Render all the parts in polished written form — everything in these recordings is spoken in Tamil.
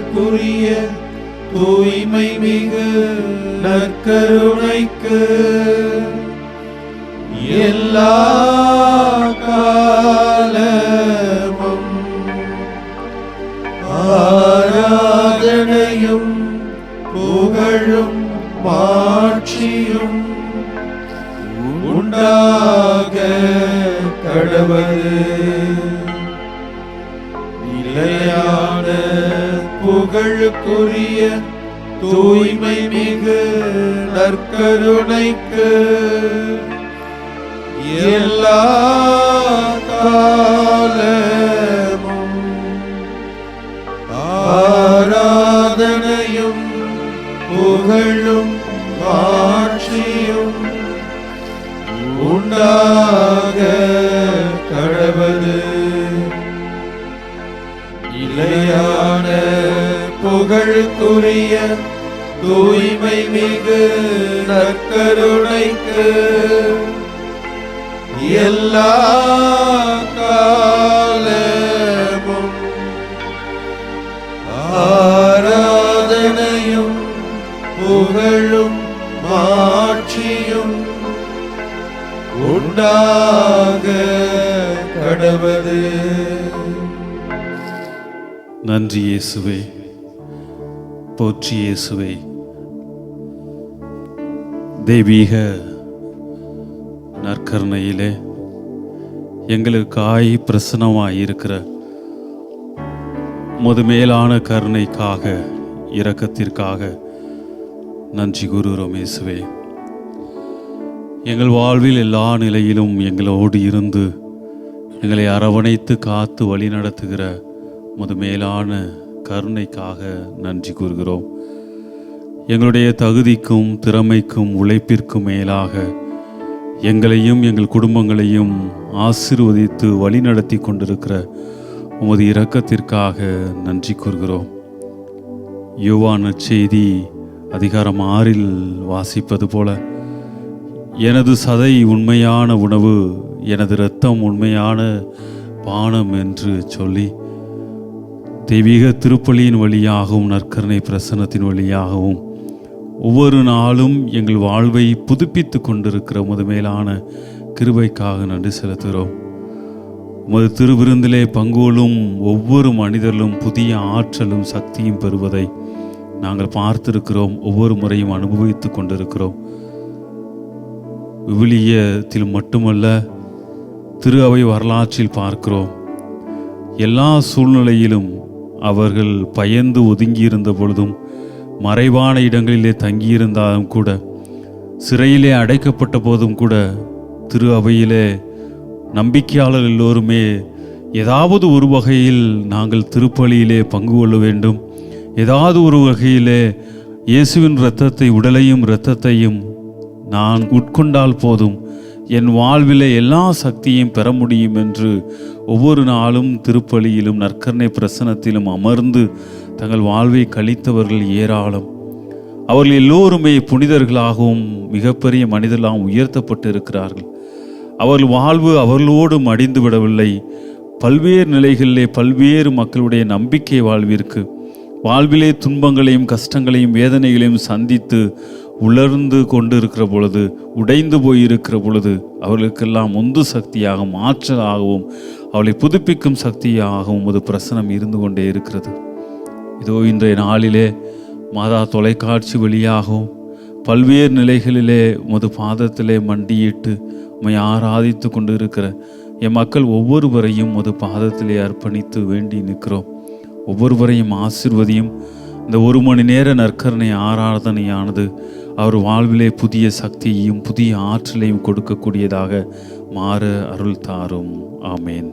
புகழுக்குரிய தூய்மை மிகு நற்கருணைக்கு எல்லா காலமும் ஆராதனையும் புகழும் மாட்சியும் உண்டாக கடவது. நிலையான புகழுக்குரிய தூய்மை மிகு நற்கருணைக்கு எல்லா காலமும் ஆராதனையும் புகழும் மாட்சியும் உண்டாக கடவது. நிலையான புகழுக்குரிய தூய்மை மிகு நற்கருணைக்கு எல்லா காலமும் ஆராதனையும் புகழும் மாட்சியும் உண்டாக கடவது. நன்றி இயேசுவே, போற்றி இயேசுவே. தெய்வீக நற்கருணையிலே எங்களுக்காய் பிரசன்னமாயிருக்கிற முதுமேலான கருணைக்காக, இரக்கத்திற்காக நன்றி கூறுகிறோம் இயேசுவே. எங்கள் வாழ்வில் எல்லா நிலையிலும் எங்களோடு இருந்து எங்களை அரவணைத்து காத்து வழி நடத்துகிற முதுமேலான கருணைக்காக நன்றி கூறுகிறோம். எங்களுடைய தகுதிக்கும் திறமைக்கும் உழைப்பிற்கும் மேலாக எங்களையும் எங்கள் குடும்பங்களையும் ஆசீர்வதித்து வழி நடத்தி கொண்டிருக்கிற உமது இரக்கத்திற்காக நன்றி கூறுகிறோம். யோவான் நற்செய்தி அதிகாரம் 6 வாசிப்பது போல, எனது சதை உண்மையான உணவு, எனது இரத்தம் உண்மையான பானம் என்று சொல்லி தெய்வீக திருப்பலியின் வழியாகவும் நற்கருணை பிரசன்னத்தின் வழியாகவும் ஒவ்வொரு நாளும் எங்கள் வாழ்வை புதுப்பித்து கொண்டிருக்கிற உமது மேலான கிருபைக்காக நன்றி செலுத்துகிறோம். உமது திருவிருந்திலே பங்கோலும் ஒவ்வொரு மனிதர்களும் புதிய ஆற்றலும் சக்தியும் பெறுவதை நாங்கள் பார்த்திருக்கிறோம், ஒவ்வொரு முறையும் அனுபவித்து கொண்டிருக்கிறோம். விவிலியத்தில் மட்டுமல்ல, திரு அவை வரலாற்றில் பார்க்கிறோம். எல்லா சூழ்நிலையிலும் அவர்கள் பயந்து ஒதுங்கியிருந்த பொழுதும், மறைவான இடங்களிலே தங்கியிருந்தாலும் கூட, சிறையிலே அடைக்கப்பட்ட போதும் கூட, திரு அவையிலே நம்பிக்கையாளர் எல்லோருமே ஏதாவது ஒரு வகையில் நாங்கள் திருப்பலியிலே பங்கு கொள்ள வேண்டும், ஏதாவது ஒரு வகையிலே இயேசுவின் இரத்தத்தை, உடலையும் இரத்தத்தையும் நான் உட்கொண்டால் போதும், என் வாழ்விலே எல்லா சக்தியையும் பெற முடியும் என்று ஒவ்வொரு நாளும் திருப்பலியிலும் நற்கருணை பிரசன்னத்திலும் அமர்ந்து தங்கள் வாழ்வை கழித்தவர்கள் ஏராளம். அவர்கள் எல்லோருமே புனிதர்களாகவும் மிகப்பெரிய மனிதர்களாகவும் உயர்த்தப்பட்டு இருக்கிறார்கள். அவர்கள் வாழ்வு அவர்களோடு மடிந்து விடவில்லை. பல்வேறு நிலைகளிலே பல்வேறு மக்களுடைய நம்பிக்கை வாழ்விலே துன்பங்களையும் கஷ்டங்களையும் வேதனைகளையும் சந்தித்து உலர்ந்து கொண்டு இருக்கிற பொழுது, உடைந்து போயிருக்கிற பொழுது, அவர்களுக்கெல்லாம் உந்து சக்தியாகவும் ஆற்றலாகவும் அவளை புதுப்பிக்கும் சக்தியாகவும் ஒரு பிரசனம் இருந்து கொண்டே இருக்கிறது. இதோ இன்றைய நாளிலே மாதா தொலைக்காட்சி வழியாகவும் பல்வேறு நிலைகளிலே உமது பாதத்திலே மண்டியிட்டு உம்மை ஆராதித்து கொண்டு இருக்கிற என் மக்கள் ஒவ்வொருவரையும் உமது பாதத்திலே அர்ப்பணித்து வேண்டி நிற்கிறோம். ஒவ்வொருவரையும் ஆசீர்வதியும். இந்த 1 மணி நேர நற்கருணை ஆராதனையானது அவர் வாழ்விலே புதிய சக்தியையும் புதிய ஆற்றலையும் கொடுக்கக்கூடியதாக மாற அருள் தாரும். ஆமேன்.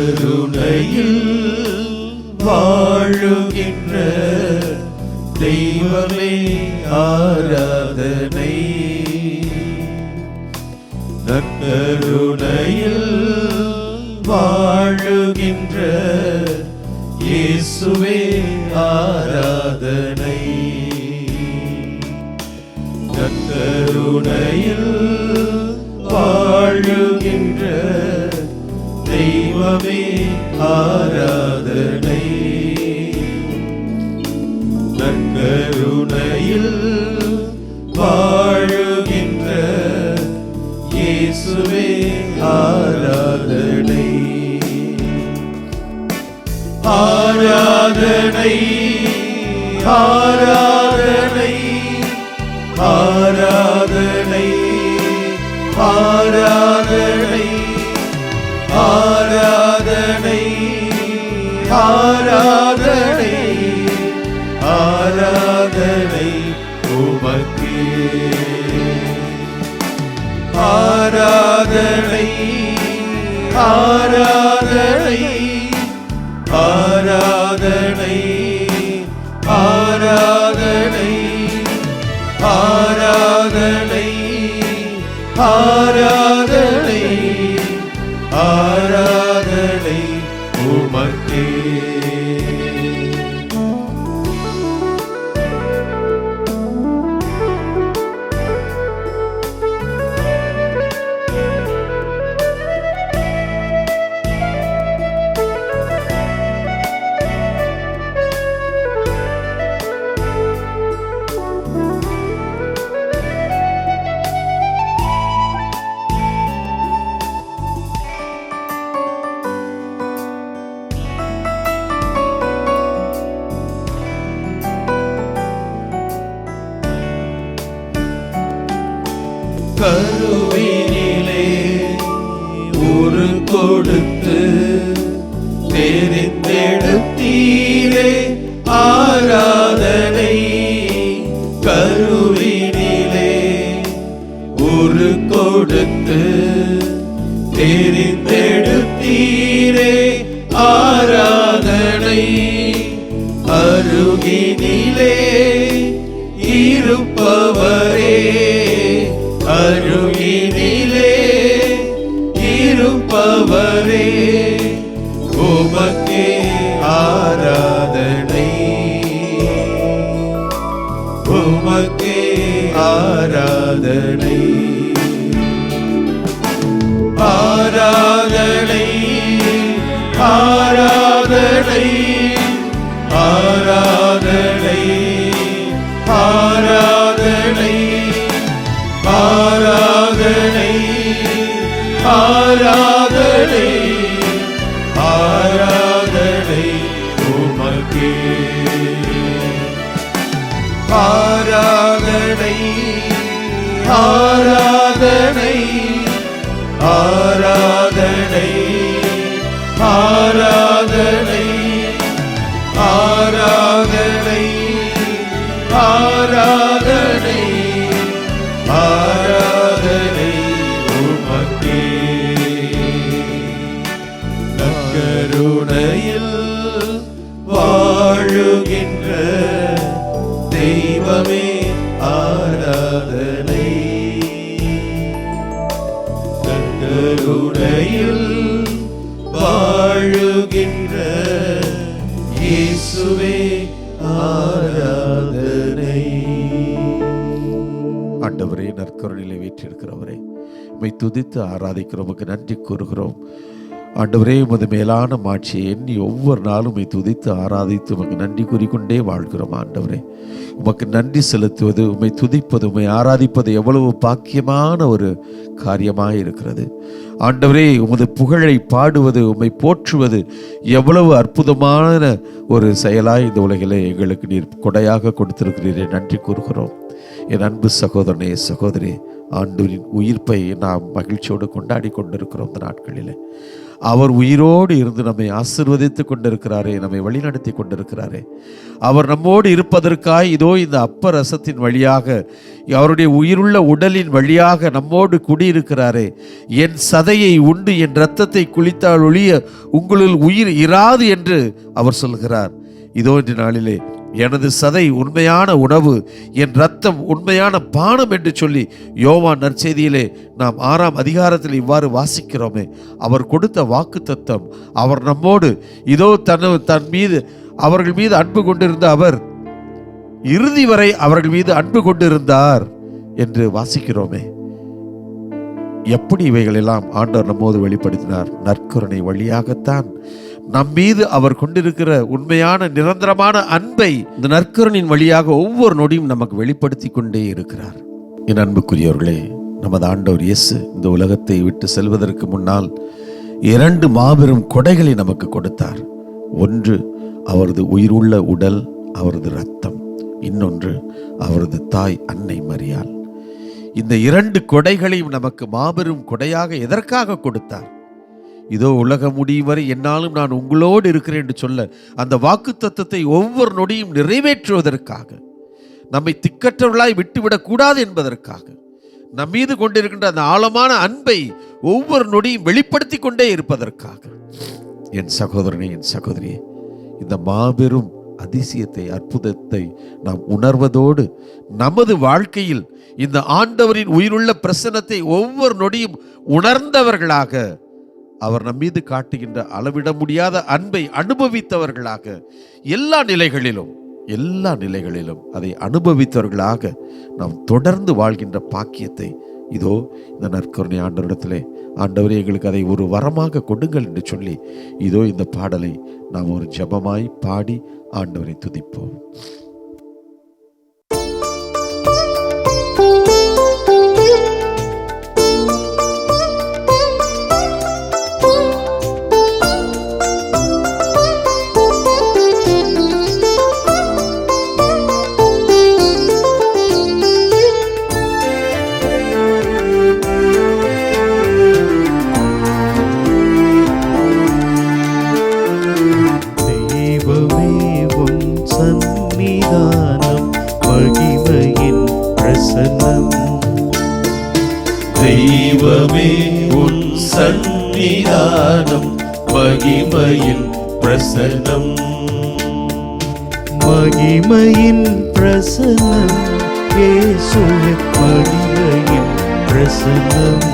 நற்கருணையில் வாழுகின்ற தெய்வமே ஆராதனை. நற்கருணையில் வாழுகின்ற இயேசுவே ஆராதனை. நற்கருணையில் வாழுகின்ற தெய்வமே ஆராதனை. நற்கருணையில் வாழுகின்ற இயேசுவே ஆராதனை. ஆராதனை ஆராதனை ஆராதனை ஆராதனை ஆராதனை ஆராதனை ஆராதனை உமக்கே. ஆராதனை ஆராதனை ஆராதனை ஆராதனை ஆராதனை ஆராதனை ஆராதனை உமக்கே. கருவினிலே ஒரு கொடுத்து தெரிந்தெடுத்தீரே ஆராதனை. கருவினிலே ஒரு கொடுத்து தெரிந்தெடுத்தீரே ஆராதனை. அருகினிலே இருப்பவரே, அருகினிலே இருப்பவரே, உமக்கே ஆராதனை. உமக்கே ஆராதனை. ஆராதனை ஆராதனை ஆராதனை ஆராதனை ஆராதனை ஆராதனை ஆராதனை உமக்கே. ஆராதனை ஆராதனை ஆராதனை ஆராதனை ஆராதனை ஆராதனை ஆராதனை உமக்கே. நற்கருணையில் வாழுகின்ற தெய்வமே ஆராதனை. நற்கருணையில் வாழுகின்ற இயேசுவே ஆராதனை. ஆண்டவரே, நற்கருணையிலே வீற்றிருக்கிறவரே, உம்மை துதித்து ஆராதிக்கிறோம், உமக்கு நன்றி கூறுகிறோம். ஆண்டவரே, உமது மேலான மாட்சியை எண்ணி ஒவ்வொரு நாளும் உம்மை துதித்து ஆராதித்து உமக்கு நன்றி கூறிக்கொண்டே வாழ்கிறோம். ஆண்டவரே, உமக்கு நன்றி செலுத்துவது, உம்மை துதிப்பது, உம்மை ஆராதிப்பது எவ்வளவு பாக்கியமான ஒரு காரியமாக இருக்கிறது. ஆண்டவரே, உமது புகழை பாடுவது, உம்மை போற்றுவது எவ்வளவு அற்புதமான ஒரு செயலாய் இந்த உலகிலே எங்களுக்கு நீர் கொடையாக கொடுத்திருக்கிறீரே, நன்றி கூறுகிறோம். என் அன்பு சகோதரனே, சகோதரி, ஆண்டவரின் உயிர்ப்பை நாம் மகிழ்ச்சியோடு கொண்டாடி கொண்டிருக்கிறோம் இந்த நாட்களில். அவர் உயிரோடு இருந்து நம்மை ஆசீர்வதித்து கொண்டிருக்கிறாரே, நம்மை வழிநடத்தி கொண்டிருக்கிறாரே. அவர் நம்மோடு இருப்பதற்காய் இதோ இந்த அப்ப ரசத்தின் வழியாக, அவருடைய உயிருள்ள உடலின் வழியாக நம்மோடு குடியிருக்கிறாரே. என் சதையை உண்டு என் இரத்தத்தை குளித்தால் ஒழிய உங்களுள் உயிர் இராது என்று அவர் சொல்கிறார். இதோ இந்த நாளிலே எனது சதை உண்மையான உணவு, என் இரத்தம் உண்மையான பானம் என்று சொல்லி யோவான் நற்செய்தியிலே நாம் 6ஆம் அதிகாரத்தில் இவ்வாறு வாசிக்கிறோமே. அவர் கொடுத்த வாக்குத்தத்தம், அவர் நம்மோடு இதோ தன் மீது அவர்கள் மீது அன்பு கொண்டிருந்த அவர் இறுதி வரை அவர்கள் மீது அன்பு கொண்டிருந்தார் என்று வாசிக்கிறோமே. எப்படி இவைகள் எல்லாம் ஆண்டவர் நம்மோடு வெளிப்படுத்தினார்? நற்கருணை வழியாகத்தான் நம் மீது அவர் கொண்டிருக்கிற உண்மையான நிரந்தரமான அன்பை இந்த நற்கருணையின் வழியாக ஒவ்வொரு நொடியும் நமக்கு வெளிப்படுத்தி கொண்டே இருக்கிறார். என் அன்புக்குரியவர்களே, நமது ஆண்டவர் இயேசு இந்த உலகத்தை விட்டு செல்வதற்கு முன்னால் 2 மாபெரும் கொடைகளை நமக்கு கொடுத்தார். ஒன்று அவரது உயிருள்ள உடல், அவரது இரத்தம். இன்னொன்று அவரது தாய் அன்னை மரியாள். இந்த 2 கொடைகளையும் நமக்கு மாபெரும் கொடையாக எதற்காக கொடுத்தார்? இதோ உலகம் முடியும் வரை என்னாலும் நான் உங்களோடு இருக்கிறேன் என்று சொல்ல, அந்த வாக்கு தத்தத்தை ஒவ்வொரு நொடியும் நிறைவேற்றுவதற்காக, நம்மை திக்கற்றவர்களாய் விட்டுவிடக் கூடாது என்பதற்காக, நம் மீது கொண்டிருக்கின்ற அந்த ஆழமான அன்பை ஒவ்வொரு நொடியும் வெளிப்படுத்தி கொண்டே இருப்பதற்காக. என் சகோதரனே, என் சகோதரியே, இந்த மாபெரும் அதிசயத்தை, அற்புதத்தை நாம் உணர்வதோடு நமது வாழ்க்கையில் இந்த ஆண்டவரின் உயிருள்ள பிரசன்னத்தை ஒவ்வொரு நொடியும் உணர்ந்தவர்களாக, அவர் நம் மீது காட்டுகின்ற அளவிட முடியாத அன்பை அனுபவித்தவர்களாக, எல்லா நிலைகளிலும் அதை அனுபவித்தவர்களாக நாம் தொடர்ந்து வாழ்கின்ற பாக்கியத்தை இதோ இந்த நற்கருணை ஆண்டவரிடத்திலே, ஆண்டவரே எங்களுக்கு அதை ஒரு வரமாக கொடுங்கள் என்று சொல்லி இதோ இந்த பாடலை நாம் ஒரு ஜெபமாய் பாடி ஆண்டவரை துதிப்போம். தெய்வமே உன் சந்நிதானம் மகிமையின் பிரசன்னம், மகிமையின் பிரசன்னம் இயேசுவே, மகிமையின் பிரசன்னம்,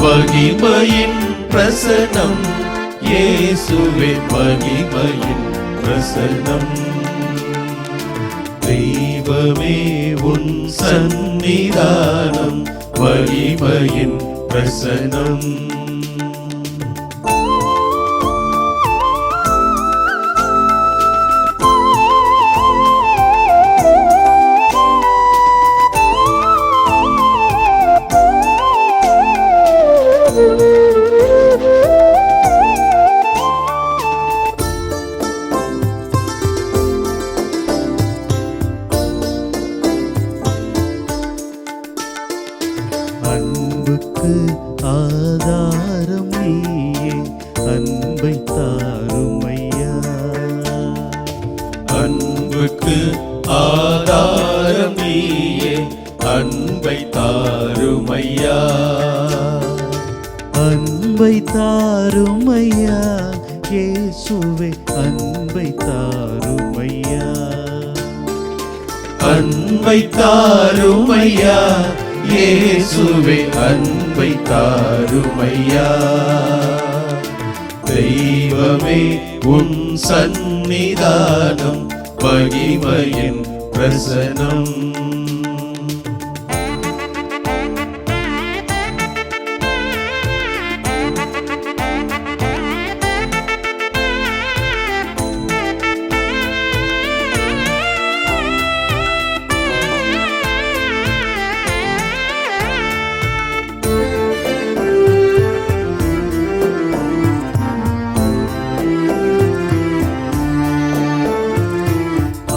மகிமையின் பிரசன்னம் இயேசுவே, மகிமையின் பிரசன்னம். தெய்வமே உன் சந்நிதானம் மகிமையின் பிரசன்னம். அன்புக்கு ஆதாரம் நீயே, அன்பை தாருமையா. அன்புக்கு ஆதாரம் நீயே, அன்பை தாருமையா. அன்பை தாருமையா இயேசுவே, அன்பை தாருமையா. அன்பை தாருமையா இயேசுவே, அன்பை தாருமையா. தெய்வமே உன் சந்நிதானம் மகிமையின் பிரசன்னம்.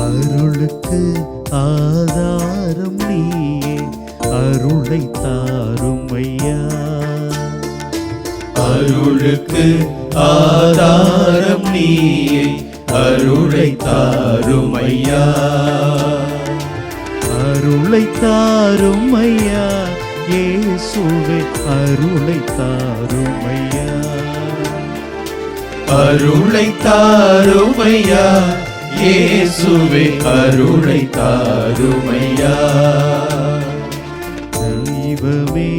அருளுக்கு ஆதாரம் நீயே அருளை தாருமையா. அருளை தாருமையா இயேசுவே அருளை தாருமையா. அருளை தாருமையா இயேசுவே அருளை தாருமையா. தெய்வமே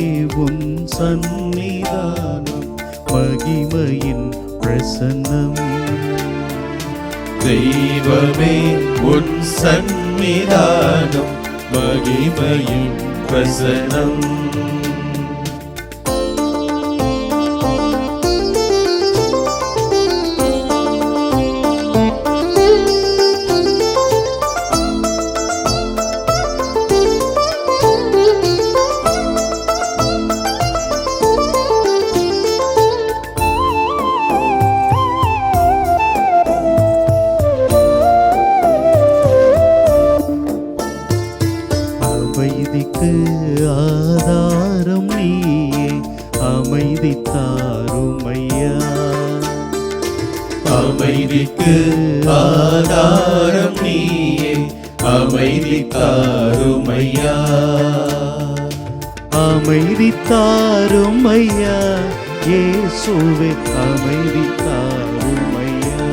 உன் சந்நிதானம் மகிமையின் பிரசன்னம். தெய்வமே உன் சந்நிதானம் மகிமையின் பிரசனம். அமைதிக்கு ஆதாரம் நீயே அமைதி தாருமையா. அமைதிக்கு ஆதாரம் நீயே அமைதி தாருமையா. அமைதி தாருமையா இயேசுவே அமைதி தாருமையா.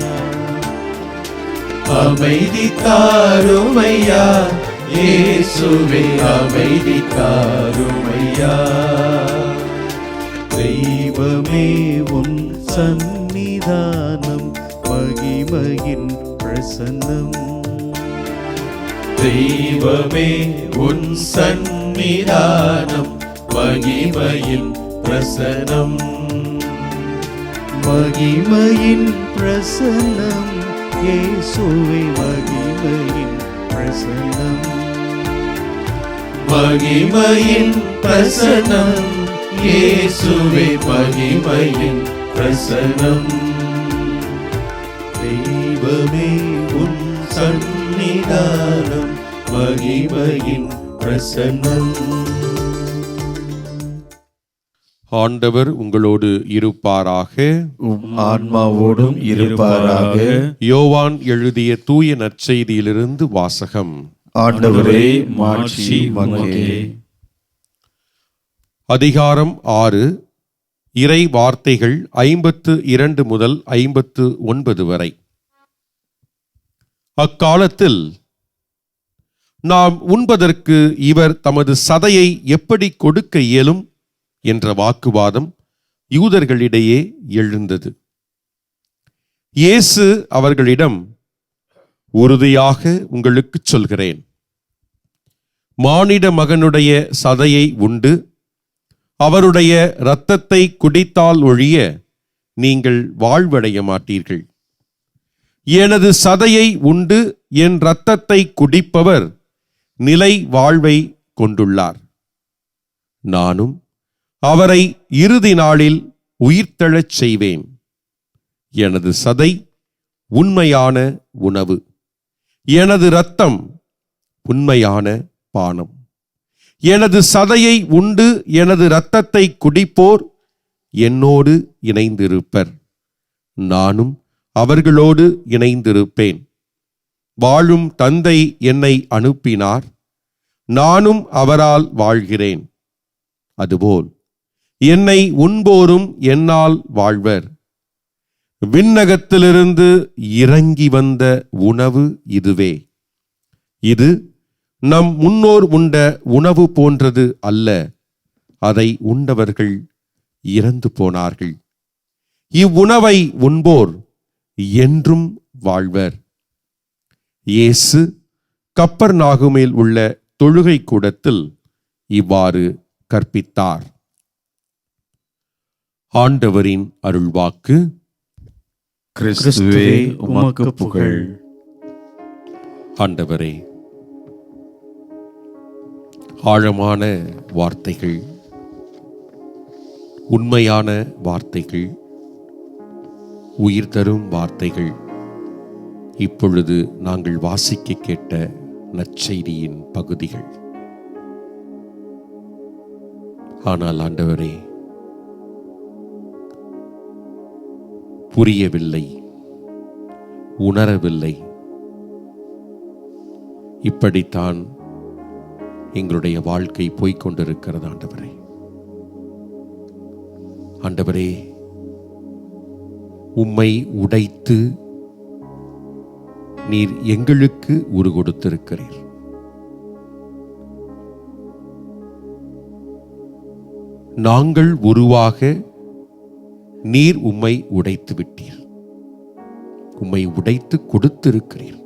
அமைதி தாருமையா இயேசுவே அமைதி தாருமையா. தெய்வமே உன் சந்நிதானம் மகிமையின் பிரசன்னம். தெய்வமே உன் சந்நிதானம் மகிமையின் பிரசனம். மகிமையின் பிரசன்னம் இயேசுவே மகிமையின் பிரசன்னம். மகிமையின் பிரசனம் இயேசுவே மகிமையின் பிரசனம். தெய்வமே உன் சந்நிதானம் மகிமையின் பிரசனம். ஆண்டவர் உங்களோடு இருப்பாராக. உம் ஆன்மாவோடும் இருப்பாராக. யோவான் எழுதிய தூய நற்செய்தியிலிருந்து வாசகம். ஆண்டவரே மாட்சி உமக்கே. அதிகாரம் 6. இறை வார்த்தைகள் 52 முதல் 59 வரை. அக்காலத்தில் நாம் உண்பதற்கு இவர் தமது சதையை எப்படி கொடுக்க இயலும் என்ற வாக்குவாதம் யூதர்களிடையே எழுந்தது. இயேசு அவர்களிடம், உறுதியாக உங்களுக்கு சொல்கிறேன், மானிட மகனுடைய சதையை உண்டு அவருடைய இரத்தத்தை குடித்தால் ஒழிய நீங்கள் வாழ்வடைய மாட்டீர்கள். எனது சதையை உண்டு என் இரத்தத்தை குடிப்பவர் நிலை வாழ்வை கொண்டுள்ளார். நானும் அவரை இறுதி நாளில் உயிர்த்தெழச் செய்வேன். எனது சதை உண்மையான உணவு, எனது இரத்தம் உண்மையான பானம். எனது சதையை உண்டு எனது இரத்தத்தை குடிப்போர் என்னோடு இணைந்திருப்பர், நானும் அவர்களோடு இணைந்திருப்பேன். வாழும் தந்தை என்னை அனுப்பினார், நானும் அவரால் வாழ்கிறேன். அதுபோல் என்னை உண்போரும் என்னால் வாழ்வர். விண்ணகத்திலிருந்து இறங்கி வந்த உணவு இதுவே. இது நம் முன்னோர் உண்ட உணவு போன்றது அல்ல. அதை உண்டவர்கள் இறந்து போனார்கள். இவ்வுணவை உண்போர் என்றும் வாழ்வர். இயேசு கப்பர்நாகுமில் உள்ள தொழுகை கூடத்தில் இவ்வாறு கற்பித்தார். ஆண்டவரின் அருள்வாக்கு. கிறிஸ்துவே உமக்கு புகழ். ஆண்டவரே, ஆழமான வார்த்தைகள், உண்மையான வார்த்தைகள், உயிர் தரும் வார்த்தைகள் இப்பொழுது நாங்கள் வாசிக்க கேட்ட நற்செய்தியின் பகுதிகள். ஆனால் ஆண்டவரே, புரியவில்லை, உணரவில்லை. இப்படித்தான் எங்களுடைய வாழ்க்கை போய்கொண்டிருக்கிறது. ஆண்டவரே, ஆண்டவரே, உம்மை உடைத்து நீர் எங்களுக்கு உரு கொடுத்திருக்கிறீர். நாங்கள் உருவாக நீர் உம்மை உடைத்து விட்டீர். உம்மை உடைத்து கொடுத்திருக்கிறீர்.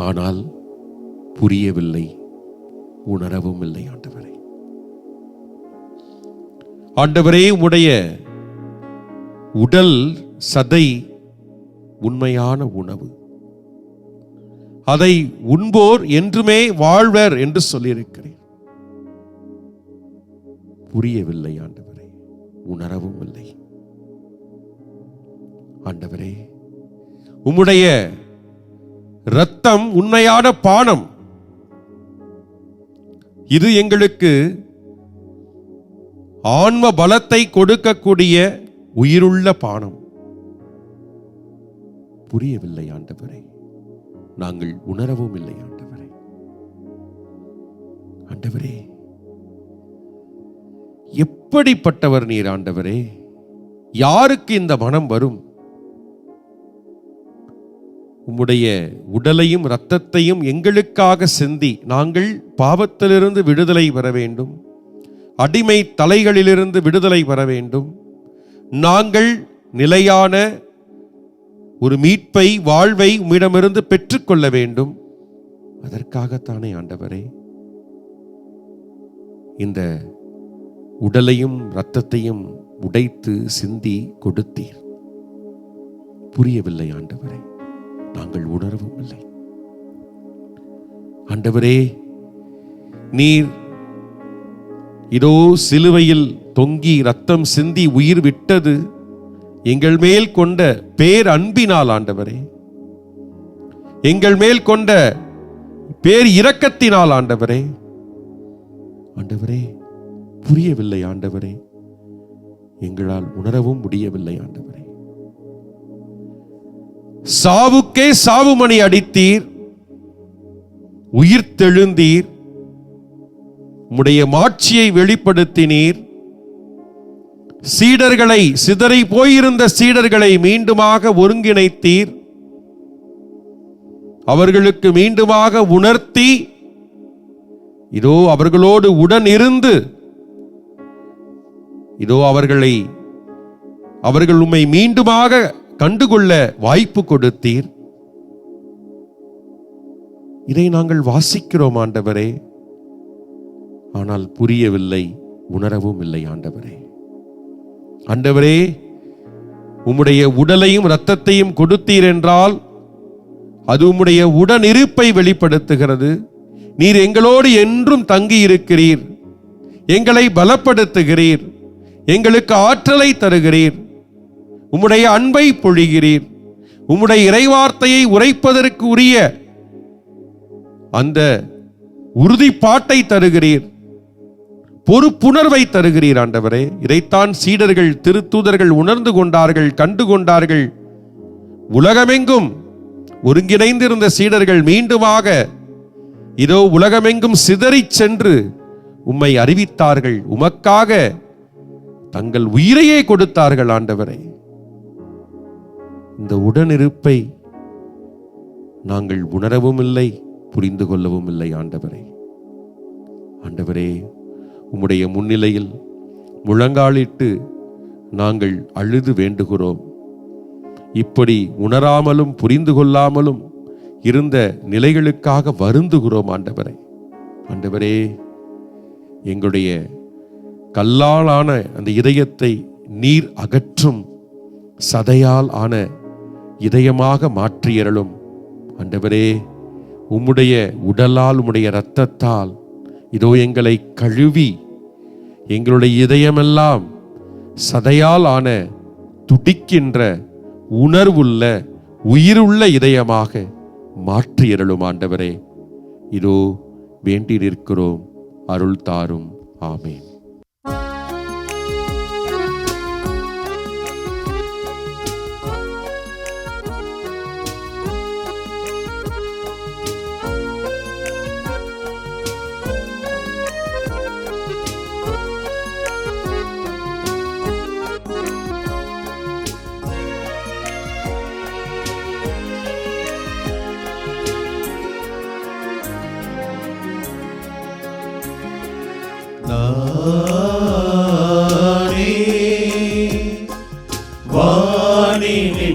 ஆனால் புரியவில்லை, உணரவும் இல்லை. ஆண்டவரே, ஆண்டவரே, உம்முடைய உடல் சதை உண்மையான உணவு. அதை உண்போர் என்றுமே வாழ்வர் என்று சொல்லியிருக்கிறேன். புரியவில்லை ஆண்டவரே, உணரவும் இல்லை. ஆண்டவரே, உம்முடைய இரத்தம் உண்மையான பானம். இது எங்களுக்கு ஆன்ம பலத்தை கொடுக்கக்கூடிய உயிருள்ள பானம். புரியவில்லை ஆண்டவரே, நாங்கள் உணரவும் இல்லை. ஆண்டவரே, ஆண்டவரே, எப்படிப்பட்டவர் நீர் ஆண்டவரே? யாருக்கு இந்த மனம் வரும்? உம்முடைய உடலையும் இரத்தத்தையும் எங்களுக்காக சிந்தி நாங்கள் பாவத்திலிருந்து விடுதலை பெற வேண்டும், அடிமை தலைகளிலிருந்து விடுதலை பெற வேண்டும், நாங்கள் நிலையான ஒரு மீட்பை, வாழ்வை உம்மிடமிருந்து பெற்றுக்கொள்ள வேண்டும். அதற்காகத்தானே ஆண்டவரே இந்த உடலையும் இரத்தத்தையும் உடைத்து சிந்தி கொடுத்தீர். புரியவில்லை ஆண்டவரே, நாங்கள் உணரவும் இல்லை. ஆண்டவரே, நீர் இதோ சிலுவையில் தொங்கி இரத்தம் சிந்தி உயிர் விட்டது எங்கள் மேல் கொண்ட பேர் அன்பினால். ஆண்டவரே, எங்கள் மேல் கொண்ட பேர் இரக்கத்தினால். ஆண்டவரே, ஆண்டவரே, புரியவில்லை ஆண்டவரே, எங்களால் உணரவும் முடியவில்லை. ஆண்டவரே, சாவுக்கே சாவுமணி அடித்தீர், உயிர் தெழுந்தீர், உம்முடைய மாட்சியை வெளிப்படுத்தினீர், சீடர்களை, சிதறி போயிருந்த சீடர்களை மீண்டுமாக ஒருங்கிணைத்தீர், அவர்களுக்கு மீண்டுமாக உணர்த்தி இதோ அவர்களோடு உடன் இருந்து இதோ அவர்கள் உம்மை மீண்டுமாக கண்டுகொள்ள வாய்ப்பு கொடுத்தீர். இதை நாங்கள் வாசிக்கிறோம் ஆண்டவரே, ஆனால் புரியவில்லை, உணரவும் இல்லை. ஆண்டவரே, ஆண்டவரே, உம்முடைய உடலையும் இரத்தத்தையும் கொடுத்தீர் என்றால் அது உம்முடைய உடன் இருப்பை வெளிப்படுத்துகிறது. நீர் எங்களோடு என்றும் தங்கி இருக்கிறீர், எங்களை பலப்படுத்துகிறீர், எங்களுக்கு ஆற்றலை தருகிறீர், உம்முடைய அன்பை பொழிகிறீர், உம்முடைய இறைவார்த்தையை உரைப்பதற்கு உரிய அந்த உறுதிப்பாட்டை தருகிறீர், பொறுப்புணர்வை தருகிறீர். ஆண்டவரே, இதைத்தான் சீடர்கள், திருத்தூதர்கள் உணர்ந்து கொண்டார்கள், கண்டு கொண்டார்கள். உலகமெங்கும் ஒருங்கிணைந்திருந்த சீடர்கள் மீண்டுமாக இதோ உலகமெங்கும் சிதறி சென்று உம்மை அறிவித்தார்கள், உமக்காக தங்கள் உயிரையே கொடுத்தார்கள். ஆண்டவரே, இந்த உடனிருப்பை நாங்கள் உணரவும் இல்லை, புரிந்து கொள்ளவும் இல்லை. ஆண்டவரே, ஆண்டவரே, உம்முடைய முன்னிலையில் முழங்காலிட்டு நாங்கள் அழுது வேண்டுகிறோம். இப்படி உணராமலும் புரிந்து கொள்ளாமலும் இருந்த நிலைகளுக்காக வருந்துகிறோம். ஆண்டவரே, ஆண்டவரே, எங்களுடைய கல்லாலான அந்த இதயத்தை நீர் அகற்றும் சதையால் ஆன இதயமாக மாற்றியறலும். ஆண்டவரே, உம்முடைய உடலால், உம்முடைய இரத்தத்தால் இதோ எங்களை கழுவி எங்களுடைய இதயமெல்லாம் சதையால் ஆன துடிக்கின்ற உணர்வுள்ள உயிருள்ள இதயமாக மாற்றியறலும். ஆண்டவரே, இதோ வேண்டி நிற்கிறோம், அருள் தாரும். ஆமென்.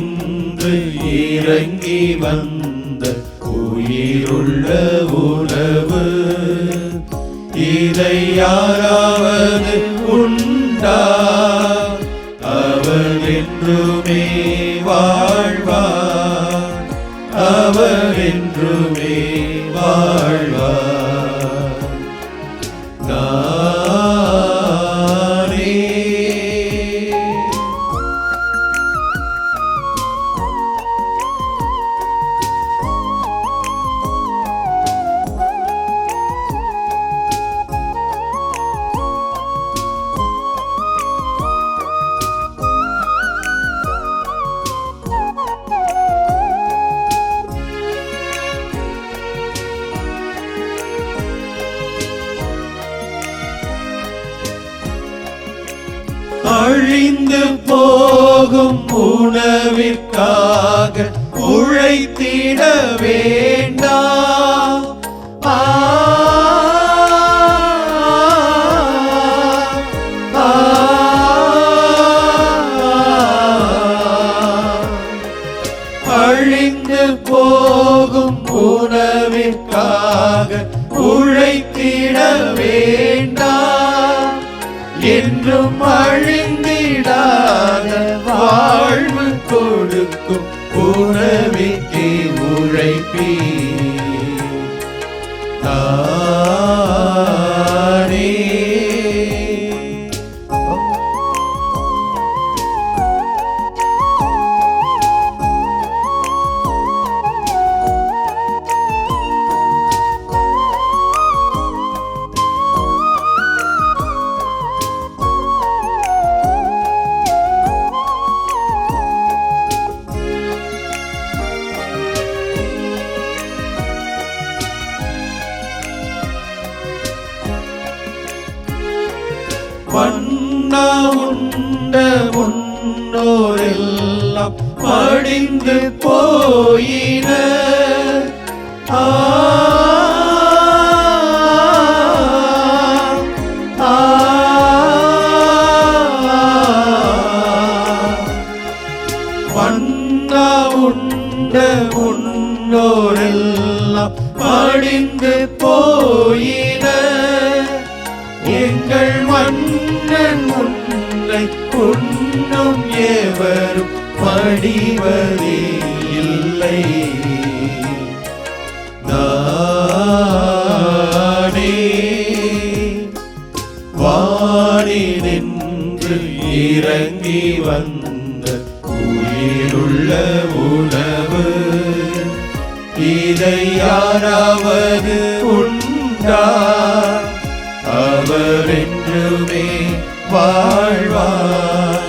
நின்று இறங்கி வந்த உயிருள்ள உணவு, இதை யாராவது உண்டா? அவர் என்றுமே வாழ்வார், அவர் என்றுமே வாழ்வார். நானே அழிந்து போகும் உணவிற்காக உழைத்திட வேண்டாம். அழிந்து போகும் உணவிற்காக உழைத்திட வேண்டாம். என்றும் அழிந்திடாத வாழ்வு கொடுக்கும் உணவிற்கே உழைப்பீ. நானே மன்னா உண்ட முன்னோரெல்லாம் மடிந்து போயின. மன்னா உண்ட முன்னோரெல்லாம் மடிந்து போயின. எங்கள் மன்னன் உன்னை உண்ணும் எவரும் மடிவதே இல்லை. நானே வானினின்று இறங்கி வந்த உயிருள்ள உணவு, இதை யாராவது உண்டா? அவர் என்றுமே வாழ்வார்,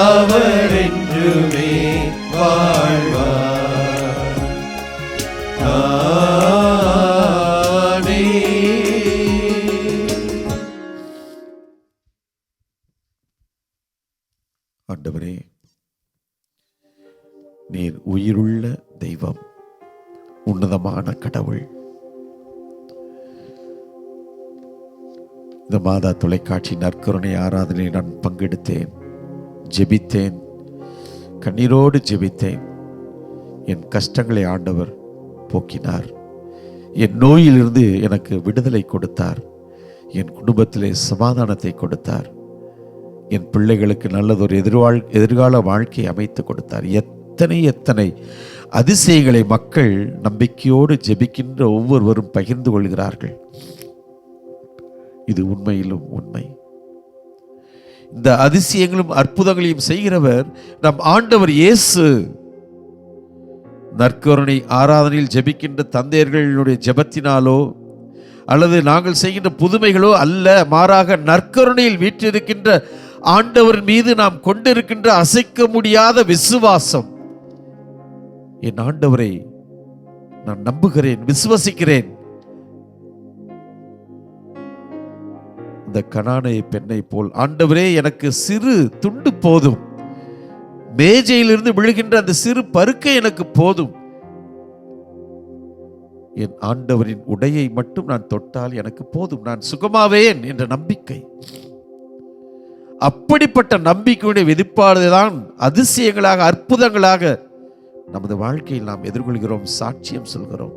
அவர் என்றுமே வாழ்வார். நானே ஆண்டவரே, நீர் உயிருள்ள தெய்வம், உன்னதமான கடவுள். இந்த மாதா தொலைக்காட்சி நற்கருணை ஆராதனையில் நான் பங்கெடுத்தேன், ஜெபித்தேன், கண்ணீரோடு ஜெபித்தேன். என் கஷ்டங்களை ஆண்டவர் போக்கினார். என் நோயிலிருந்து எனக்கு விடுதலை கொடுத்தார். என் குடும்பத்திலே சமாதானத்தை கொடுத்தார். என் பிள்ளைகளுக்கு நல்லதொரு எதிர்கால வாழ்க்கை அமைத்து கொடுத்தார். எத்தனை அதிசயங்களை மக்கள் நம்பிக்கையோடு ஜெபிக்கின்ற ஒவ்வொருவரும் பகிர்ந்து கொள்கிறார்கள். இது உண்மையிலும் உண்மை. இந்த அதிசயங்களும் அற்புதங்களையும் செய்கிறவர் நம் ஆண்டவர் இயேசு. நற்கருணை ஆராதனையில் ஜெபிக்கின்ற தந்தையர்களுடைய ஜெபத்தினாலோ அல்லது நாங்கள் செய்கின்ற புதுமைகளோ அல்ல, மாறாக நற்கருணையில் வீற்றிருக்கின்ற ஆண்டவர் மீது நாம் கொண்டிருக்கின்ற அசைக்க முடியாத விசுவாசம். என் ஆண்டவரை நான் நம்புகிறேன், விசுவசிக்கிறேன். இந்த கனானேய பெண்ணை போல் ஆண்டவரே எனக்கு சிறு துண்டு போதும், மேஜையிலிருந்து விழுகின்ற அந்த சிறு பருக்கை எனக்கு போதும், என் ஆண்டவரின் உடையை மட்டும் நான் தொட்டால் எனக்கு போதும், நான் சுகமாவேன் என்ற நம்பிக்கை. அப்படிப்பட்ட நம்பிக்கையுடைய வெளிப்பாடுதான் அதிசயங்களாக, அற்புதங்களாக நமது வாழ்க்கையில் நாம் எதிர்கொள்கிறோம், சாட்சியம் சொல்கிறோம்.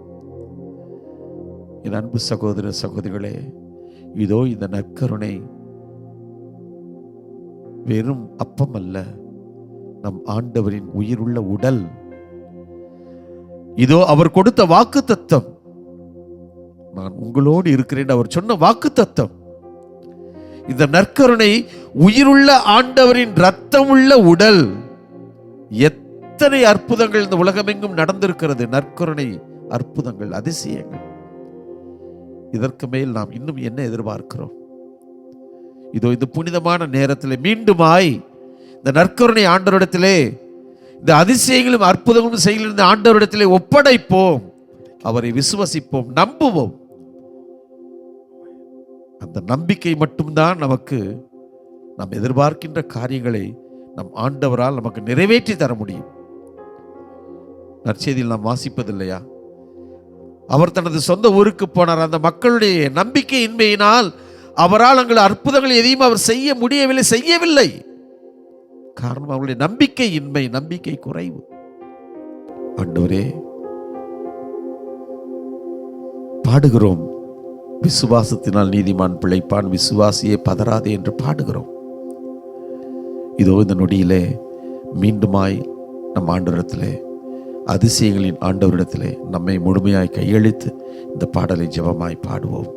என் அன்பு சகோதர சகோதரிகளே, இதோ இந்த நற்கருணை வெறும் அப்பம் அல்ல, நம் ஆண்டவரின் உயிருள்ள உடல். இதோ அவர் கொடுத்த வாக்குத்தத்தம், நான் உங்களோடு இருக்கிறேன் அவர் சொன்ன வாக்குத்தத்தம். இந்த நற்கருணை உயிருள்ள ஆண்டவரின் இரத்தம் உள்ள உடல். எத்தனை அற்புதங்கள் இந்த உலகமெங்கும் நடந்திருக்கிறது, நற்கருணை அற்புதங்கள், அதிசயங்கள். இதற்கு மேல் நாம் இன்னும் என்ன எதிர்பார்க்கிறோம்? இதோ இந்த புனிதமான நேரத்தில் மீண்டுமாய் இந்த நற்கருணை ஆண்டவரிடத்திலே, இந்த அதிசயங்களும் அற்புதங்களும் செய்கிற இந்த ஆண்டவரிடத்திலே ஒப்படைப்போம், அவரை விசுவசிப்போம், நம்புவோம். அந்த நம்பிக்கை மட்டும்தான் நமக்கு நாம் எதிர்பார்க்கின்ற காரியங்களை நம் ஆண்டவரால் நமக்கு நிறைவேற்றி தர முடியும். நற்செய்தியில் நாம் வாசிப்பதில்லையா, அவர் தனது சொந்த ஊருக்கு போனார். அந்த மக்களுடைய நம்பிக்கையின்மையினால் அவரால் அங்கு அற்புதங்கள் எதையும் அவர் செய்யவில்லை. காரணம் அவருடைய நம்பிக்கையின்மை, நம்பிக்கை குறைவு. ஆண்டவரே, பாடுகிறோம், விசுவாசத்தினால் நீதிமான் பிழைப்பான், விசுவாசியே பதறாதே என்று பாடுகிறோம். இதோ இந்த நொடியிலே மீண்டுமாய் நம் ஆண்டவரிடத்திலே, அதிசயங்களின் ஆண்டவரிடத்திலே நம்மை முழுமையாய் கையளித்து இந்த பாடலை ஜெபமாய் பாடுவோம்.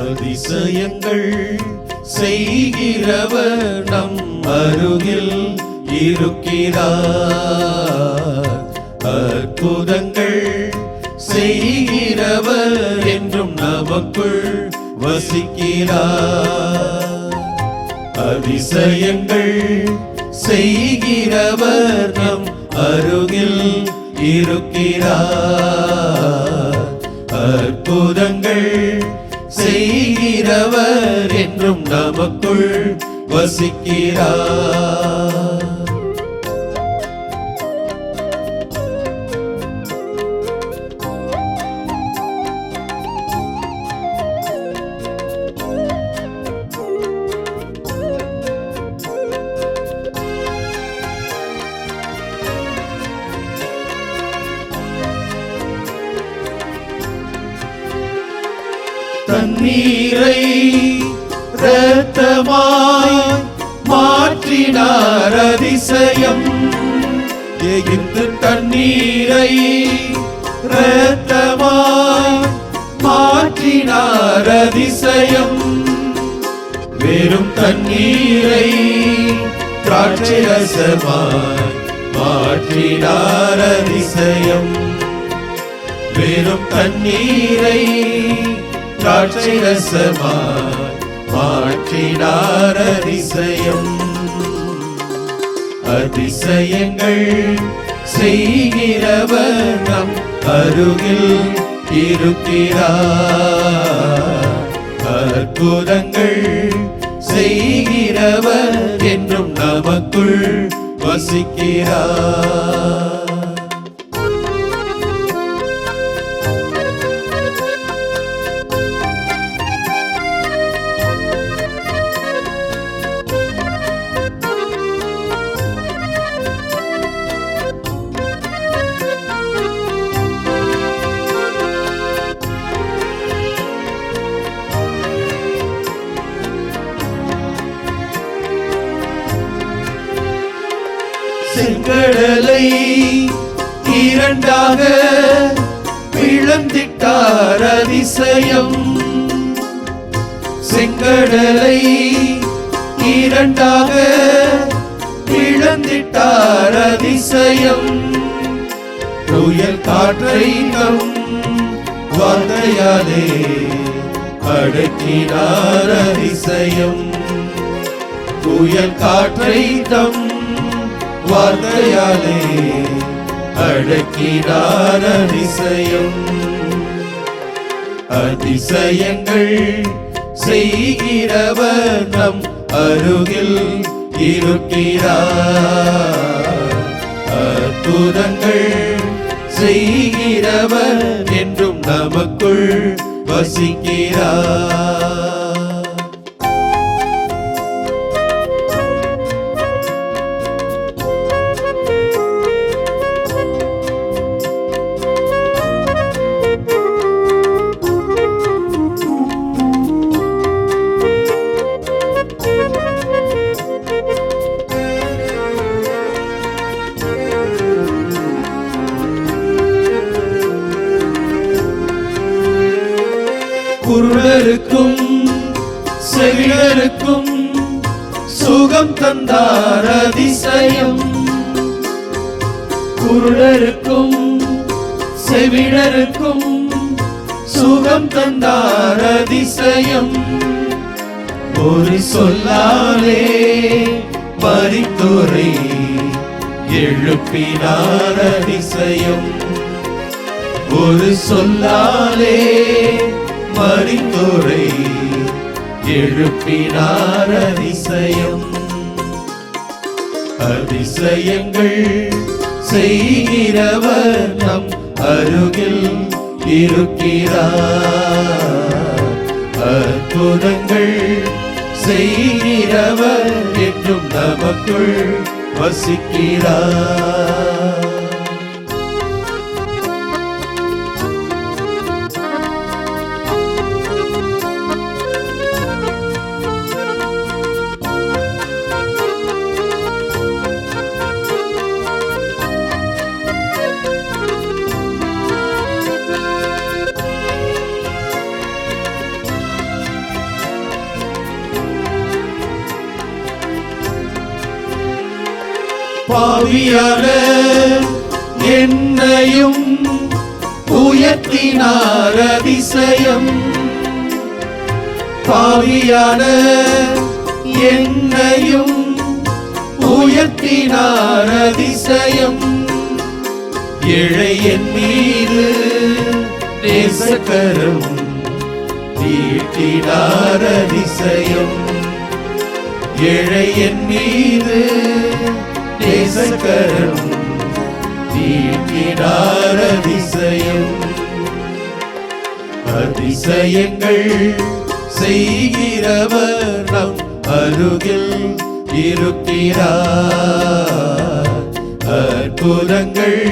அதிசயங்கள் செய்கிறவர் நம் அருகில் இருக்கிறார். அற்புதங்கள் செய்கிறவர் என்றும் நமக்குள் வசிக்கிறார். அதிசயங்கள் செய்கிறவர் நம் அருகில் இருக்கிறார். அற்புதங்கள் செய்கிறவர் என்றும் நமக்குள் வசிக்கிறார். தண்ணீரை இரத்தமாய் மாற்றினார் அதிசயம். எகிப்து தண்ணீரை இரத்தமாய் மாற்றினார் அதிசயம். வெறும் தண்ணீரை திராட்சை ரசமாய் மாற்றினார் அதிசயம். வெறும் தண்ணீரை திராட்சை ரசமாய் மாற்றினார் அதிசயம். அதிசயங்கள் செய்கிறவர் நம் அருகில் இருக்கிறார். அற்புதங்கள் செய்கிறவர் என்றும் நமக்குள் வசிக்கிறார். செங்கடலை இரண்டாக பிளந்திட்டார் அதிசயம். செங்கடலை இரண்டாக பிளந்திட்டார் அதிசயம். புயல் காற்றை நம் வார்த்தையாலே அடக்கினார் அதிசயம். புயல் காற்றை தம் வார்த்தையாலே அடக்கினார் அதிசயம். அதிசயங்கள் செய்கிறவர் நம் அருகில் இருக்கிறார். அற்புதங்கள் செய்கிறவர் என்றும் நமக்குள் வசிக்கிறார். குருடருக்கும் செவிடருக்கும் சுகம் தந்தார் அதிசயம். குருடருக்கும் செவிடருக்கும் சுகம் தந்தார் அதிசயம். ஒரு சொல்லாலே மரித்தோரை எழுப்பினார் அதிசயம். ஒரு சொல்லாலே மரித்தோரை எழுப்பினார் அதிசயம். அதிசயங்கள் செய்கிறவர் நம் அருகில் இருக்கிறார். அற்புதங்கள் செய்கிறவர் என்றும் நமக்குள் வசிக்கிறார். பாவியான என்னையும் உயர்த்தினார் அதிசயம். பாவியான என்னையும் உயர்த்தினார் அதிசயம். ஏழை என் மீது நேசக்கரம் நீட்டினார் அதிசயம். ஏழை என் மீது நேசக்கரம் நீட்டினார் அதிசயம். அதிசயங்கள் செய்கிறவர் நம் அருகில் இருக்கிறார். அற்புதங்கள்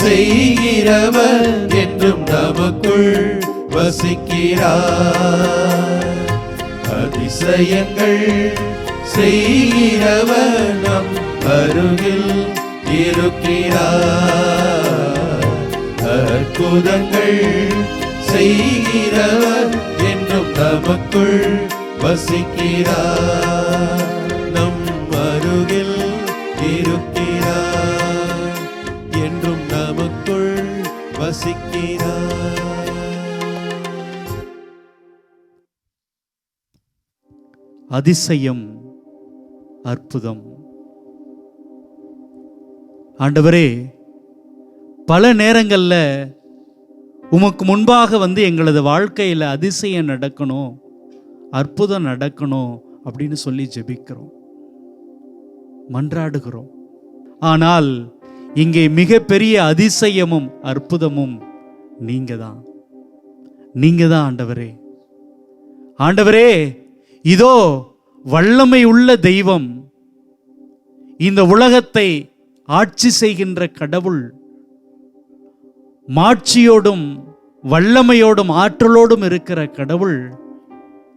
செய்கிறவர் என்றும் நமக்குள் வசிக்கிறார். அதிசயங்கள் செய்கிறவர் நம் அருகில் இருக்கிறார். அற்புதங்கள் செய்கிறவர் என்றும் நமக்குள் வசிக்கிறார். நம் அருகில் இருக்கிறார் என்றும் நமக்குள் வசிக்கிறார். அதிசயம், அற்புதம். ஆண்டவரே, பல நேரங்களில் உமக்கு முன்பாக வந்து எங்களது வாழ்க்கையில் அதிசயம் நடக்கணும், அற்புதம் நடக்கணும் அப்படின்னு சொல்லி ஜெபிக்கிறோம், மன்றாடுகிறோம். ஆனால் இங்கே மிகப்பெரிய அதிசயமும் அற்புதமும் நீங்க தான் ஆண்டவரே. ஆண்டவரே, இதோ வல்லமை உள்ள தெய்வம், இந்த உலகத்தை ஆட்சி செய்கின்ற கடவுள், மாட்சியோடும் வல்லமையோடும் ஆற்றலோடும் இருக்கிற கடவுள்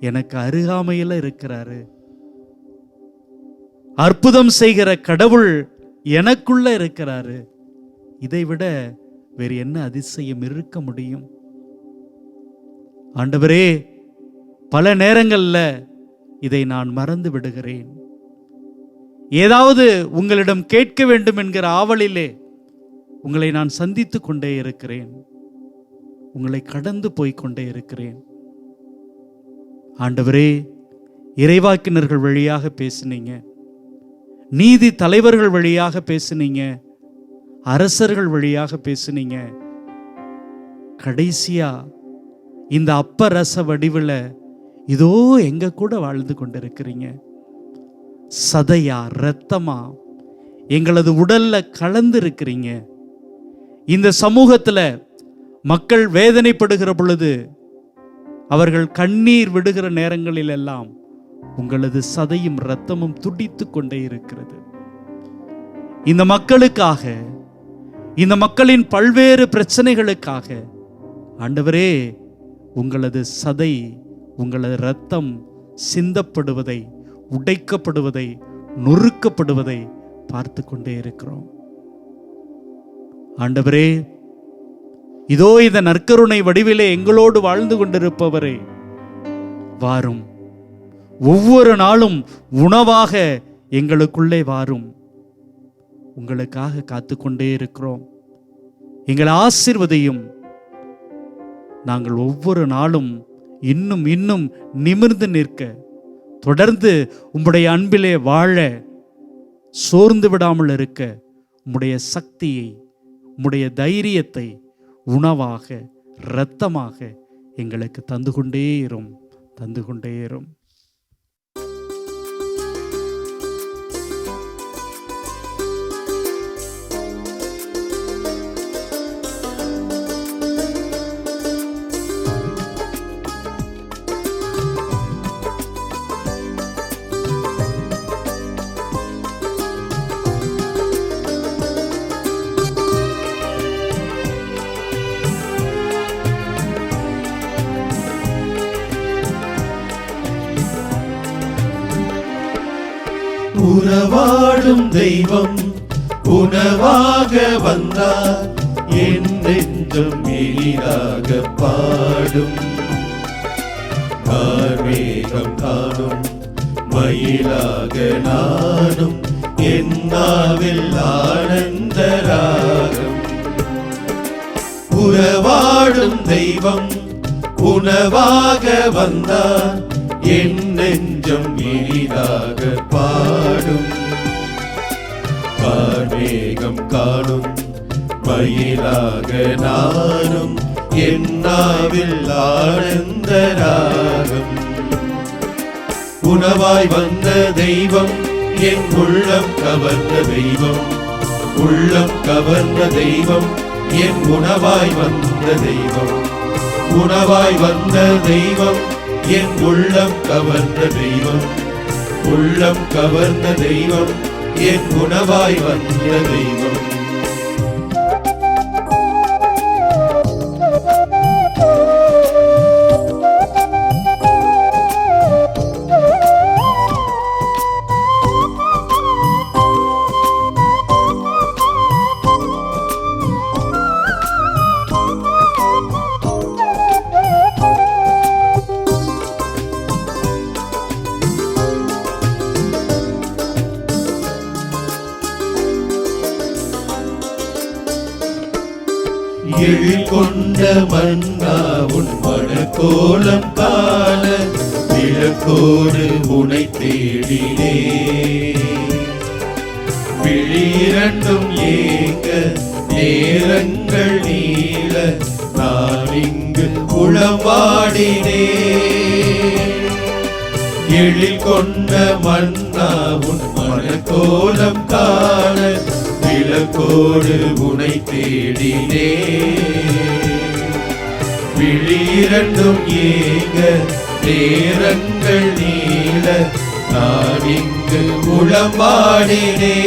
எனக்கு அருகாமையில் இருக்கிறாரு. அற்புதம் செய்கிற கடவுள் எனக்குள்ள இருக்கிறாரு. இதைவிட வேறு என்ன அதிசயம் இருக்க முடியும்? ஆண்டவரே, பல நேரங்களில் இதை நான் மறந்து விடுகிறேன். ஏதாவது உங்களிடம் கேட்க வேண்டும் என்கிற ஆவலிலே உங்களை நான் சந்தித்து கொண்டே இருக்கிறேன், உங்களை கடந்து போய்கொண்டே இருக்கிறேன். ஆண்டவரே, இறைவாக்கினர்கள் வழியாக பேசினீங்க. நீதி தலைவர்கள் வழியாக பேசுனீங்க, அரசர்கள் வழியாக பேசுனீங்க. கடைசியா இந்த அப்பரச வடிவில் இதோ எங்க கூட வாழ்ந்து கொண்டிருக்கிறீங்க. சதையா இரத்தமா எங்களது உடல்ல கலந்து இருக்கிறீங்க. இந்த சமூகத்துல மக்கள் வேதனைப்படுகிற பொழுது, அவர்கள் கண்ணீர் விடுகிற நேரங்களில் எல்லாம் உங்களது சதையும் இரத்தமும் துடித்து கொண்டே இருக்கிறது. இந்த மக்களுக்காக, இந்த மக்களின் பல்வேறு பிரச்சனைகளுக்காக ஆண்டவரே, உங்களது சதை, உங்களது இரத்தம் சிந்தப்படுவதை, உடைக்கப்படுவதை, நொறுக்கப்படுவதை பார்த்து கொண்டே இருக்கிறோம். ஆண்டவரே, இதோ இந்த நற்கருணை வடிவிலே எங்களோடு வாழ்ந்து கொண்டிருப்பவரே, வாரும். ஒவ்வொரு நாளும் உணவாக எங்களுக்குள்ளே வாரும். உங்களுக்காக காத்துக்கொண்டே இருக்கிறோம். எங்களை ஆசீர்வதியும். நாங்கள் ஒவ்வொரு நாளும் இன்னும் இன்னும் நிமிர்ந்து நிற்க, தொடர்ந்து உம்முடைய அன்பிலே வாழ, சோர்ந்து விடாமல் இருக்க உம்முடைய சக்தியை, உம்முடைய தைரியத்தை உணவாக, இரத்தமாக எங்களுக்கு தந்து கொண்டே இரும், தந்து கொண்டே இரும். உறவாடும் தெய்வம் உணவாக வந்தார், என் நெஞ்சம் இனிதாக பாடும். கார்மேகம் காணும் மயிலாக நானும், என் நாவில் ஆனந்த ராகம். உறவாடும் தெய்வம் உணவாக வந்தார், என் நெஞ்சம் இனிதாக பாடும். கார்மேகம் காணும் மயிலாக நானும், என் நாவில் ஆனந்த ராகம். உணவாய் வந்த தெய்வம், என் உள்ளம் கவர்ந்த தெய்வம். உள்ளம் கவர்ந்த தெய்வம், என் உணவாய் வந்த தெய்வம். உணவாய் வந்த தெய்வம், என் உள்ளம் கவர்ந்த தெய்வம். உள்ளம் கவர்ந்த தெய்வம், என் உணவாய் வந்த தெய்வம். எழில் கொண்ட மன்னா உன் மனக்கோலம் காண, விளக்கோடு உனை தேடினே. விழிரண்டும் ஏங்க நேரங்கள் நீள, நான் இங்கு உளவாடினே. எழில் கொண்ட மன்னா உன் மனக்கோலம் காண, விளக்கோடு உனை தேடினே. விழிரண்டும் ஏங்க நேரங்கள் நீள, நான் இங்கு உளமாடினே.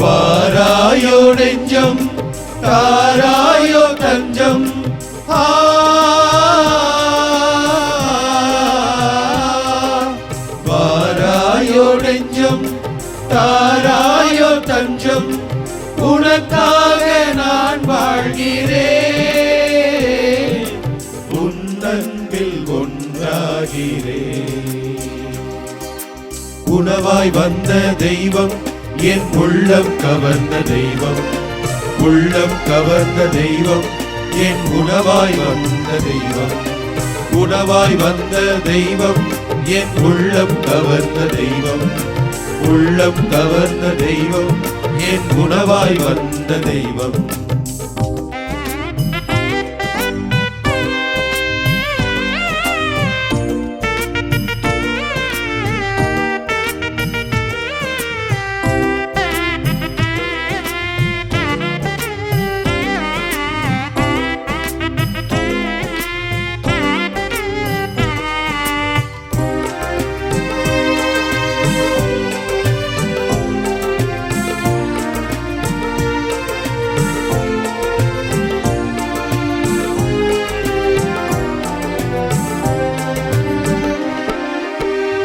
வாராயோ நெஞ்சம், தாராயோ தஞ்சம். வாராயோ நெஞ்சம், தாராயோ தஞ்சம். உனக்காக நான் வாழ்கிறேன், உன் அன்பில் ஒன்றாகிறேன். உணவாய் வந்த தெய்வம், என் உள்ளம் கவர்ந்த தெய்வம். உள்ளம் கவர்ந்த தெய்வம், என் உணவாய் வந்த தெய்வம். உணவாய் வந்த தெய்வம், என் உள்ளம் கவர்ந்த தெய்வம். உள்ளம் கவர்ந்த தெய்வம் என் உணவாய் வந்த தெய்வம்.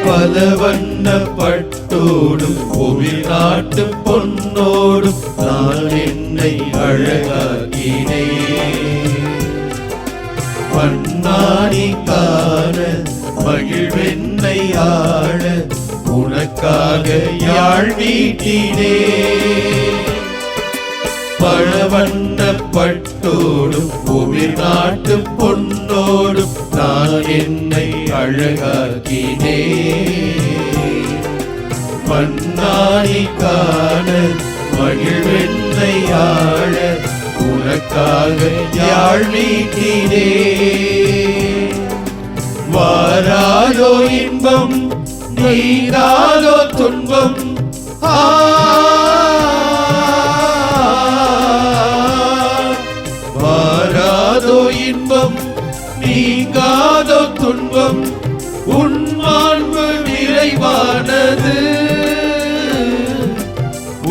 பல வண்ண பட்டோடும் கோவில் நாட்டு பொன்னோடும் நான் என்னை அழகாக்கினேன். பண்ணாணி காண மகிழ்வென்னை ஆள உனக்காக யாழ் மீட்டினேன். பழவண்ண பட்டோடும் கோவில் நாட்டு பொன்னோடும் நான் என்னை அழகாக்கினேன். மன்னாடி காண மகிழ்வென்னை ஆள உனக்காக யாழ் மீட்டினேன். வாராதோ இன்பம் நீராதோ துன்பம் வாராதோ இன்பம் நீங்காதோ துன்பம் உன் மாண்பு நிறைவானது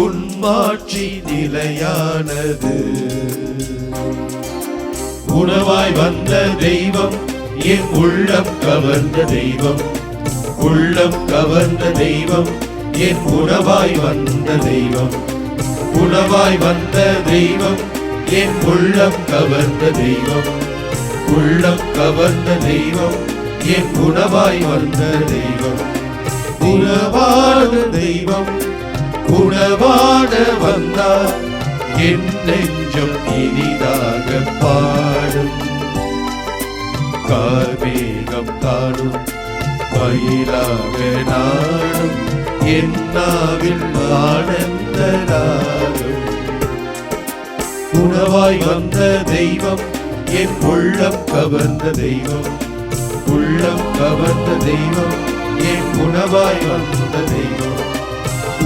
உன் மாட்சி நிலையானது. உணவாய் வந்த தெய்வம் என் உள்ளம் கவர்ந்த தெய்வம். உள்ளம் கவர்ந்த தெய்வம் என் உணவாய் வந்த தெய்வம். உணவாய் வந்த தெய்வம் என் உள்ளம் கவர்ந்த தெய்வம். உள்ளம் கவர்ந்த தெய்வம் என் உணவாய் வந்த தெய்வம். உணவான தெய்வம் உணவான வந்தார் என் நெஞ்சம் இனிதாக பாடும். கார்மேகம் காணும் மயிலாக நாடும் என் நாவில் ஆனந்த ராகம். உணவாய் வந்த தெய்வம் என் உள்ளம் கவர்ந்த தெய்வம். உள்ளம் கவர்ந்த தெய்வம் என் உணவாய் வந்த தெய்வம்.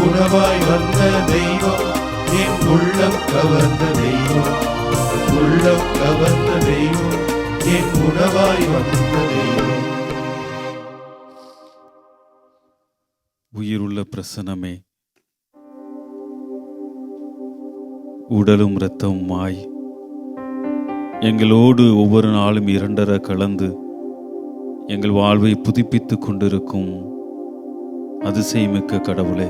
உணவாய் வந்த தெய்வம் என் உள்ளம் கவர்ந்த தெய்வம். உள்ளம் கவர்ந்த தெய்வம் என் உணவாய் வந்த தெய்வம். உயிருள்ள பிரசன்னமே, உடலும் இரத்தமுமாய் எங்களோடு ஒவ்வொரு நாளும் இரண்டர கலந்து எங்கள் வாழ்வை புதுப்பித்துக் கொண்டிருக்கும் அதிசயமிக்க கடவுளே,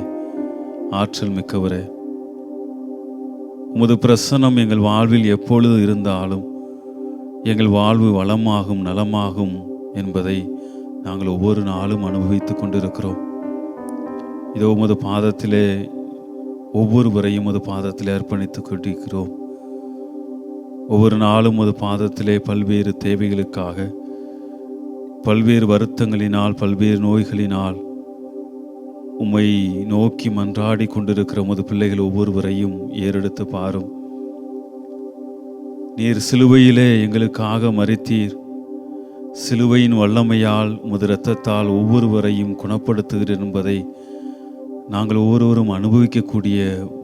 ஆற்றல் மிக்கவரே, உமது பிரசன்னம் எங்கள் வாழ்வில் எப்பொழுது இருந்தாலும் எங்கள் வாழ்வு வளமாகும் நலமாகும் என்பதை நாங்கள் ஒவ்வொரு நாளும் அனுபவித்துக் கொண்டிருக்கிறோம். இதோ உமது பாதத்திலே ஒவ்வொருவரையும் உமது பாதத்திலே அர்ப்பணித்துக் கொண்டிருக்கிறோம். ஒவ்வொரு நாளும் உமது பாதத்திலே பல்வேறு தேவைகளுக்காக, பல்வேறு வருத்தங்களினால், பல்வேறு நோய்களினால் உம்மை நோக்கி மன்றாடி கொண்டிருக்கிற உமது பிள்ளைகள் ஒவ்வொருவரையும் ஏறெடுத்து பாரும். நீர் சிலுவையிலே எங்களுக்காக மரித்தீர். சிலுவையின் வல்லமையால் உமது இரத்தத்தால் ஒவ்வொருவரையும் குணப்படுத்துகிறீர் என்பதை நாங்கள் ஒவ்வொருவரும் அனுபவிக்கக்கூடிய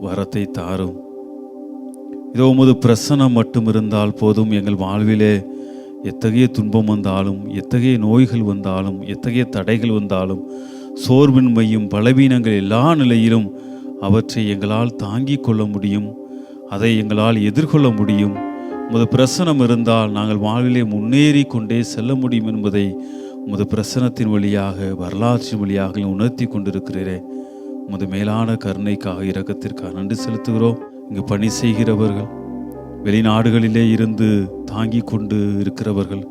வரத்தை தாரும். இதோ உமது பிரசன்னம் மட்டும் இருந்தால் போதும். எங்கள் வாழ்விலே எத்தகைய துன்பம் வந்தாலும், எத்தகைய நோய்கள் வந்தாலும், எத்தகைய தடைகள் வந்தாலும், சோர்வின்மையும் பலவீனங்கள் எல்லா நிலையிலும் அவற்றை எங்களால் தாங்கிக் கொள்ள முடியும். அதை எங்களால் எதிர்கொள்ள முடியும். உமது பிரசன்னம் இருந்தால் நாங்கள் வாழ்விலே முன்னேறி கொண்டே செல்ல முடியும் என்பதை உமது பிரசன்னத்தின் வழியாக, வரலாற்றின் வழியாக உணர்த்தி கொண்டிருக்கிறீரே. உமது மேலான கருணைக்காக, இரக்கத்திற்காக நன்றி செலுத்துகிறோம். இங்கு பணி செய்கிறவர்கள், வெளிநாடுகளிலே இருந்து தாங்கி கொண்டு இருக்கிறவர்கள்,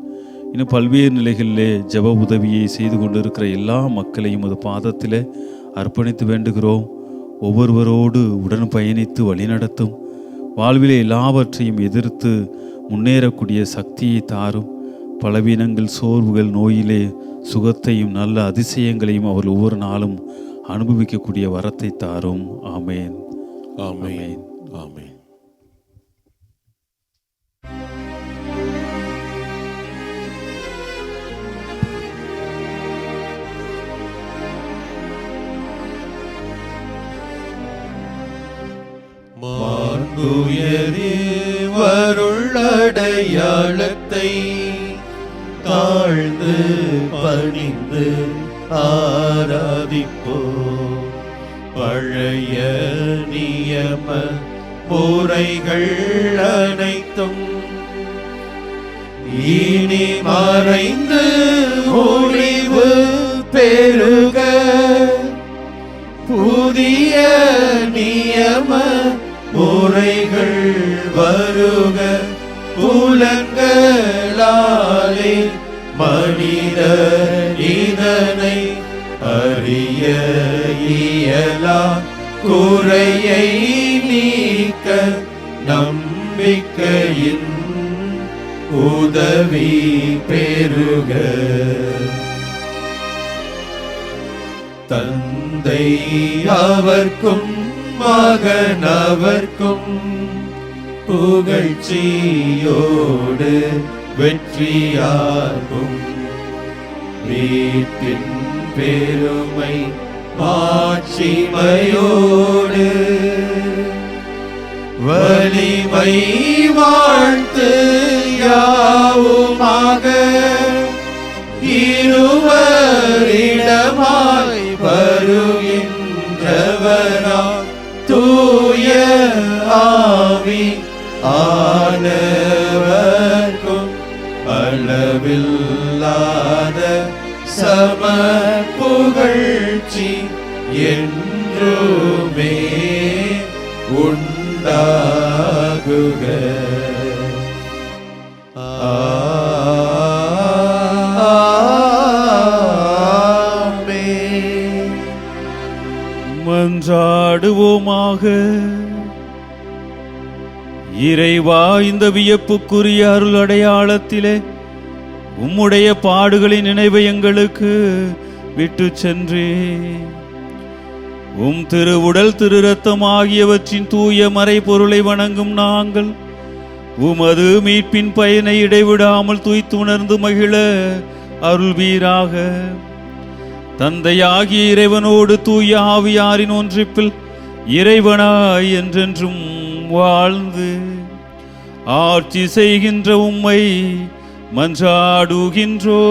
இன்னும் பல்வேறு நிலைகளிலே ஜெப உதவியை செய்து கொண்டிருக்கிற எல்லா மக்களையும் அது பாதத்திலே அர்ப்பணித்து வேண்டுகிறோம். ஒவ்வொருவரோடு உடன் பயணித்து வழிநடத்தும். வாழ்விலே எல்லாவற்றையும் எதிர்த்து முன்னேறக்கூடிய சக்தியை தாரும். பலவீனங்கள், சோர்வுகள், நோயிலே சுகத்தையும் நல்ல அதிசயங்களையும் அவர்கள் ஒவ்வொரு நாளும் அனுபவிக்கக்கூடிய வரத்தை தாரும். ஆமேன். ஆமென். ஆமென். மாண்புயரே வருளடையாளத்தை தாழ்ந்து பணிந்து ஆராதிப்போ. பழைய நியம முறைகள் அனைத்தும் இனி மறைந்து ஒளிவு பெருக. புதிய நியம முறைகள் வருக. புலன்களாலே மனிதர் இதனை அறிய இயலா. குறையை நீக்க நம்பிக்கையின் உதவி பெருக. தந்தை அவர்க்கும் மகன் அவர்க்கும் புகழ்ச்சியோடு வெற்றியாகும். வீட்டின் பெருமை மாட்சிமையோடு வலிமை வாழ்த்து யாவுமாக. இருவரிடமாய் வருகின்றவரா தூய ஆவி ஆனவர்க்கும் அளவில்லாத சம புகழ்ச்சி என்றுமே உண்டாகுக. ஆமென். மன்றாடுவோமாக. இறைவா, இந்த வியப்புக்குரிய அருள் அடையாளத்திலே உம்முடைய பாடுகளின் நினைவை எங்களுக்கு விட்டு சென்றே. உம் திரு உடல் திரு இரத்தம் ஆகியவற்றின் தூய மறைபொருளை வணங்கும் நாங்கள் உமது மீட்பின் பயனை இடைவிடாமல் துய்த்துணர்ந்து மகிழ அருள்வீராக. தந்தையாகிய இறைவனோடு தூய ஆவியாரின் ஒன்றிப்பில் இறைவனாய் என்றென்றும் வாழ்ந்து ஆட்சி செய்கின்ற உம்மை மன்றாடுகின்றோ.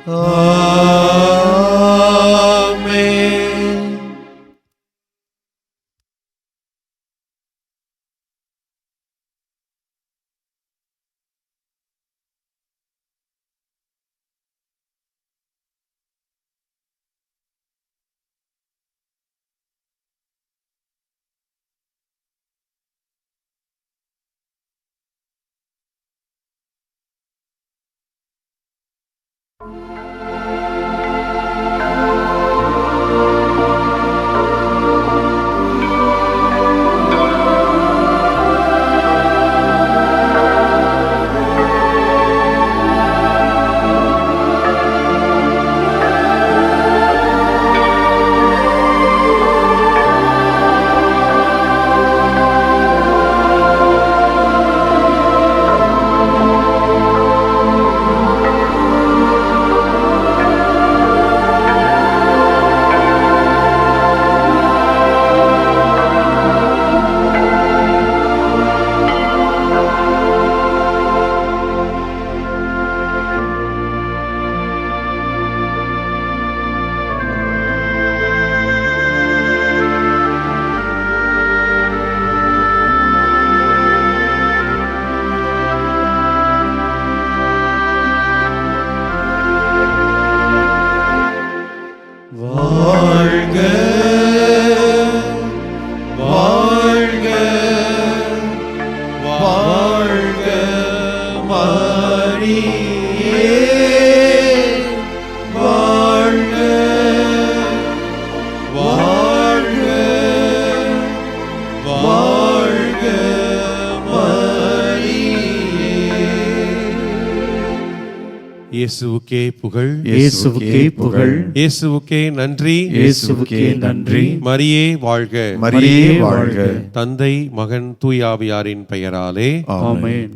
ஆமென். இயேசுவுக்கே புகழ், இயேசுவுக்கே புகழ், இயேசுவுக்கே நன்றி, இயேசுவுக்கே நன்றி. மரியே வாழ்க, மரியே வாழ்க. தந்தை மகன் தூயாவியாரின் பெயராலே ஆமென்.